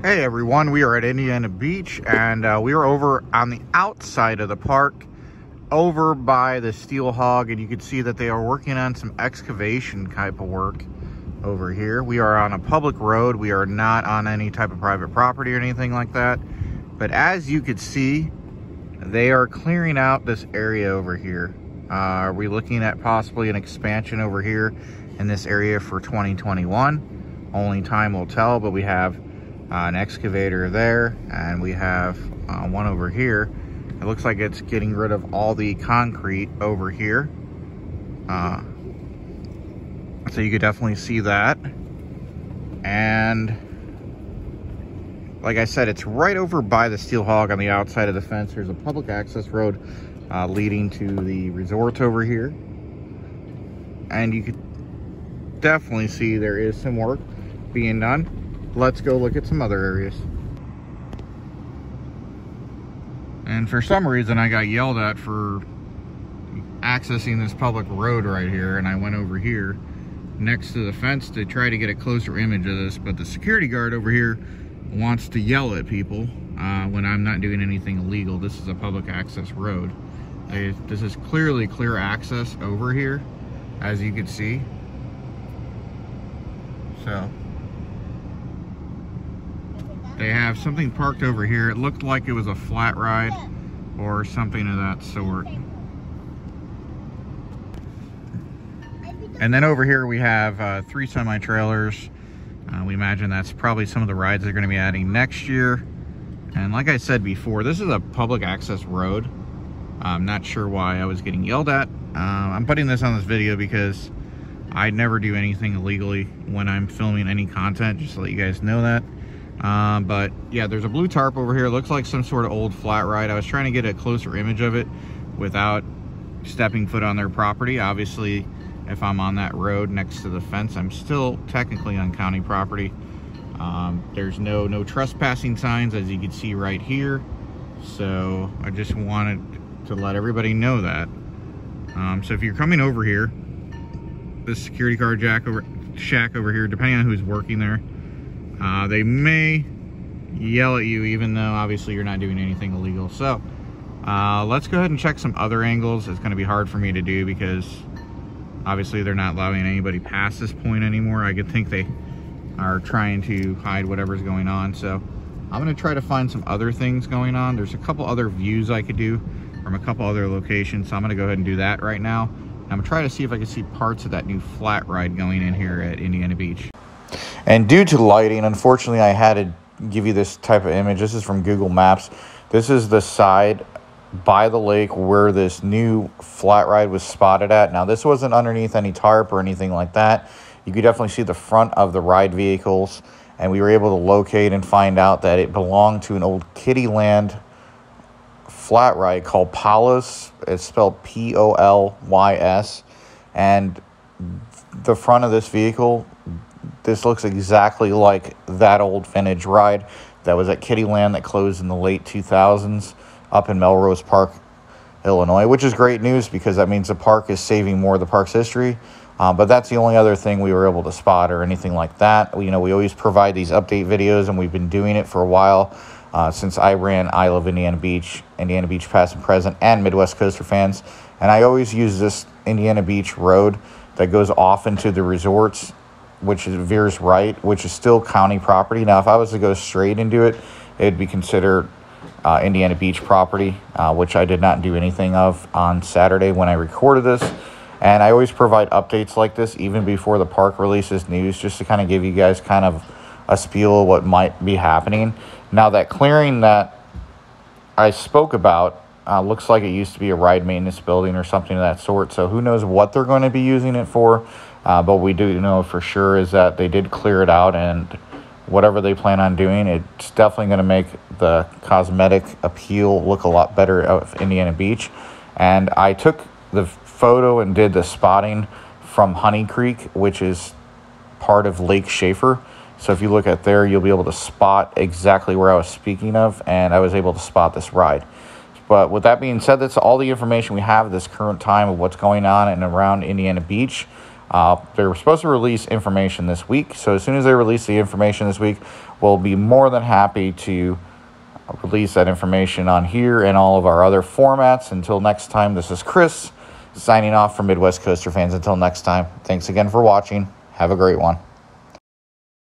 Hey everyone, we are at Indiana Beach and we are over on the outside of the park over by the Steel Hog, and you can see that they are working on some excavation type of work over here. We are on a public road. We are not on any type of private property or anything like that. But as you can see, they are clearing out this area over here. Are we looking at possibly an expansion over here in this area for 2021? Only time will tell, but we have an excavator there, and we have one over here. It looks like it's getting rid of all the concrete over here. So you could definitely see that. And like I said, it's right over by the Steel Hog on the outside of the fence. There's a public access road leading to the resort over here. And you could definitely see there is some work being done. Let's go look at some other areas. And for some reason, I got yelled at for accessing this public road right here, and I went over here next to the fence to try to get a closer image of this, but the security guard over here wants to yell at people when I'm not doing anything illegal. This is a public access road. This is clearly clear access over here, as you can see. So they have something parked over here. It looked like it was a flat ride or something of that sort. And then over here we have 3 semi-trailers. We imagine that's probably some of the rides they're going to be adding next year. And like I said before, this is a public access road. I'm not sure why I was getting yelled at. I'm putting this on this video because I never do anything illegally when I'm filming any content, just to let you guys know that. But yeah, there's a blue tarp over here. It looks like some sort of old flat ride. I was trying to get a closer image of it without stepping foot on their property. Obviously, if I'm on that road next to the fence, I'm still technically on county property. There's no trespassing signs, as you can see right here. So I just wanted to let everybody know that. So if you're coming over here, this security guard shack over here, depending on who's working there, they may yell at you, even though obviously you're not doing anything illegal. So let's go ahead and check some other angles. It's going to be hard for me to do because obviously they're not allowing anybody past this point anymore. I could think they are trying to hide whatever's going on. So I'm going to try to find some other things going on. There's a couple other views I could do from a couple other locations. So I'm going to go ahead and do that right now. I'm going to try to see if I can see parts of that new flat ride going in here at Indiana Beach. And due to lighting, unfortunately, I had to give you this type of image. This is from Google Maps. This is the side by the lake where this new flat ride was spotted at. Now, this wasn't underneath any tarp or anything like that. You could definitely see the front of the ride vehicles, and we were able to locate and find out that it belonged to an old Kiddieland flat ride called Polis. It's spelled P-O-L-Y-S. And the front of this vehicle, this looks exactly like that old vintage ride that was at Kiddieland that closed in the late 2000s up in Melrose Park, Illinois, which is great news because that means the park is saving more of the park's history. But that's the only other thing we were able to spot or anything like that. We always provide these update videos, and we've been doing it for a while since I ran I Love Indiana Beach Past and Present, and Midwest Coaster Fans. And I always use this Indiana Beach road that goes off into the resorts, which veers right, which is still county property. Now, if I was to go straight into it, it'd be considered Indiana Beach property, which I did not do anything of on Saturday when I recorded this. And I always provide updates like this even before the park releases news, just to kind of give you guys kind of a spiel of what might be happening. Now, that clearing that I spoke about looks like it used to be a ride maintenance building or something of that sort. So who knows what they're going to be using it for. But we do know for sure is that they did clear it out, and whatever they plan on doing, it's definitely going to make the cosmetic appeal look a lot better of Indiana Beach. And I took the photo and did the spotting from Honey Creek, which is part of Lake Schaefer. So if you look at there, you'll be able to spot exactly where I was speaking of, and I was able to spot this ride. But with that being said, that's all the information we have at this current time of what's going on and around Indiana Beach. They were supposed to release information this week, so as soon as they release the information this week, we'll be more than happy to release that information on here and all of our other formats. Until next time, this is Chris signing off from Midwest Coaster Fans. Until next time, thanks again for watching. Have a great one.